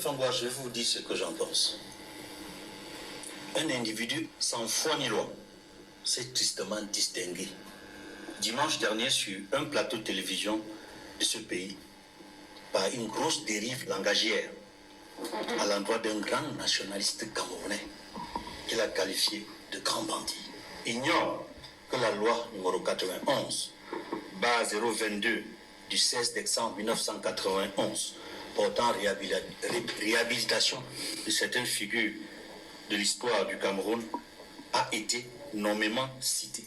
Fangwa, je vais vous dire ce que j'en pense. Un individu sans foi ni loi s'est tristement distingué dimanche dernier sur un plateau de télévision de ce pays par une grosse dérive langagière à l'endroit d'un grand nationaliste camerounais qu'il a qualifié de grand bandit. Ignore que la loi numéro 91, barre 022 du 16 décembre 1991 portant réhabilitation de certaines figures de l'histoire du Cameroun a été nommément cité.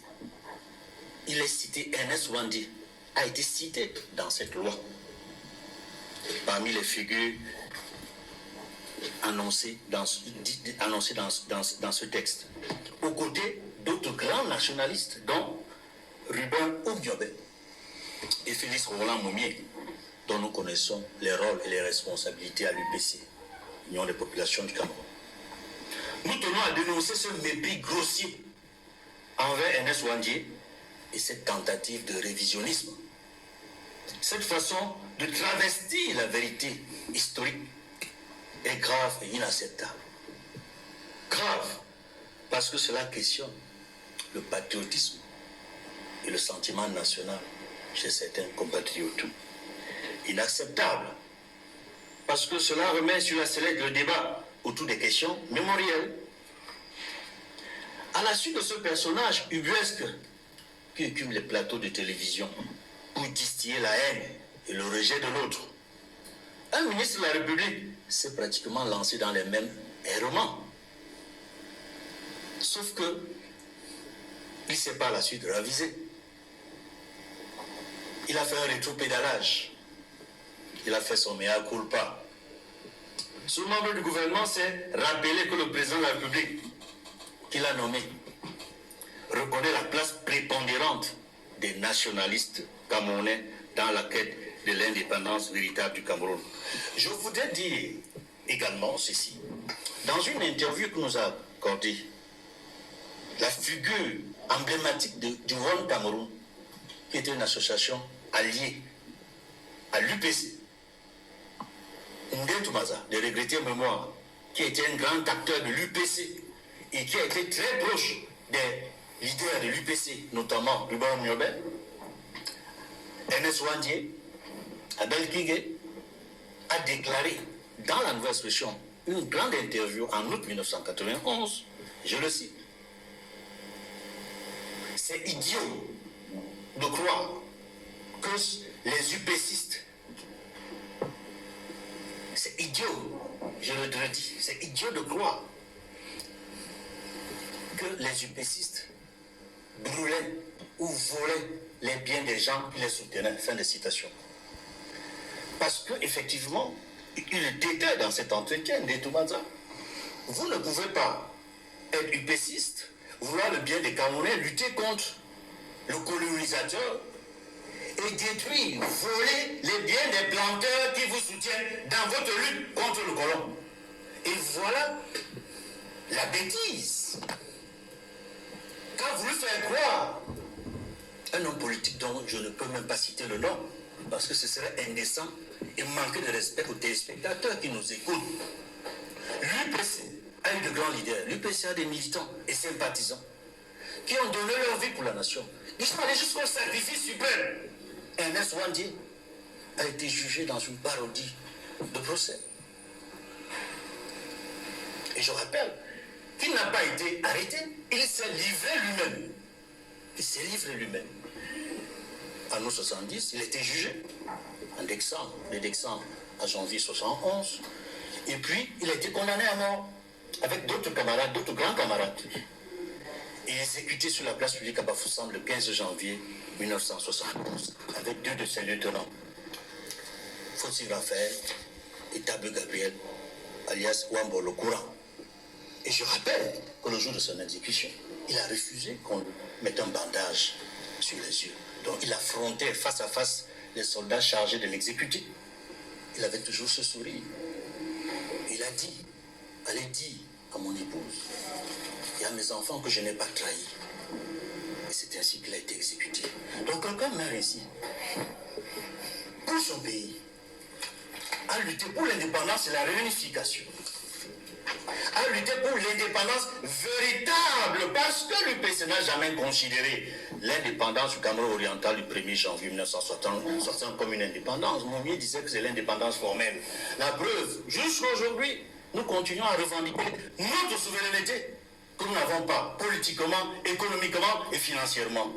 Il est cité, Ernest Ouandi a été cité dans cette loi. Parmi les figures annoncées dans ce texte, aux côtés d'autres grands nationalistes, dont Ruben Ougniobé et Félix Roland Moumié, dont nous connaissons les rôles et les responsabilités à l'UPC, Union des populations du Cameroun. Nous tenons à dénoncer ce mépris grossier envers Ernest Ouandi et cette tentative de révisionnisme. Cette façon de travestir la vérité historique est grave et inacceptable. Grave parce que cela questionne le patriotisme et le sentiment national chez certains compatriotes. Inacceptable parce que cela remet sur la sellette le débat autour des questions mémorielles. À la suite de ce personnage ubuesque qui occupe les plateaux de télévision pour distiller la haine et le rejet de l'autre, un ministre de la République s'est pratiquement lancé dans les mêmes errements. Sauf que il ne s'est pas à la suite ravisé. Il a fait un rétropédalage. Il a fait son mea culpa. Ce membre du gouvernement s'est rappelé que le président de la République, qu'il a nommé, reconnaît la place prépondérante des nationalistes camerounais dans la quête de l'indépendance véritable du Cameroun. Je voudrais dire également ceci. Dans une interview que nous a accordée, la figure emblématique du One Cameroun, qui était une association alliée à l'UPC, Ndé Toumaza, de regretter mémoire, qui était un grand acteur de l'UPC et qui a été très proche des leaders de l'UPC, notamment Ruben Ougniobé, Ernest Ouandi, Abel Kingé, a déclaré dans la Nouvelle Expression une grande interview en août 1991, je le cite. C'est idiot de croire que les UPCistes, c'est idiot, je le redis, c'est idiot de croire que les UPCistes brûlaient ou volaient les biens des gens qui les soutenaient. Fin de citation. Parce qu'effectivement, il détaille dans cet entretien de Toumaza, vous ne pouvez pas être UPCiste, vouloir le bien des Camerounais, lutter contre le colonisateur et détruire, voler les biens des planteurs qui vous soutiennent dans votre lutte contre le colon. Et voilà la bêtise qu'a voulu faire croire un homme politique dont je ne peux même pas citer le nom, parce que ce serait indécent et manquer de respect aux téléspectateurs qui nous écoutent. L'UPC a eu de grands leaders. L'UPC a des militants et sympathisants qui ont donné leur vie pour la nation. Ils sont allés jusqu'au sacrifice suprême. Ernest Ouandi a été jugé dans une parodie de procès. Et je rappelle qu'il n'a pas été arrêté. Il s'est livré lui-même. Il s'est livré lui-même. En août 70, il a été jugé. En décembre, de décembre à janvier 71. Et puis, il a été condamné à mort avec d'autres camarades, d'autres grands camarades. Et exécuté sur la place publique à Bafoussam le 15 janvier 1971 avec deux de ses lieutenants, Fossi Raphaël et Tabou Gabriel, alias Wambo le Courant. Et je rappelle que le jour de son exécution, il a refusé qu'on lui mette un bandage sur les yeux. Donc il affrontait face à face les soldats chargés de l'exécuter. Il avait toujours ce sourire. Il a dit, allez dire à mon épouse et à mes enfants que je n'ai pas trahi. Et c'est ainsi qu'il a été exécuté. Donc quelqu'un meurt ici pour son pays. a lutté pour l'indépendance et la réunification, a lutté pour l'indépendance véritable, parce que l'UPC n'a jamais considéré l'indépendance du Cameroun oriental du 1er janvier 1960 comme une indépendance. Moumié disait que c'est l'indépendance formelle. La preuve, jusqu'à aujourd'hui, nous continuons à revendiquer notre souveraineté que nous n'avons pas politiquement, économiquement et financièrement.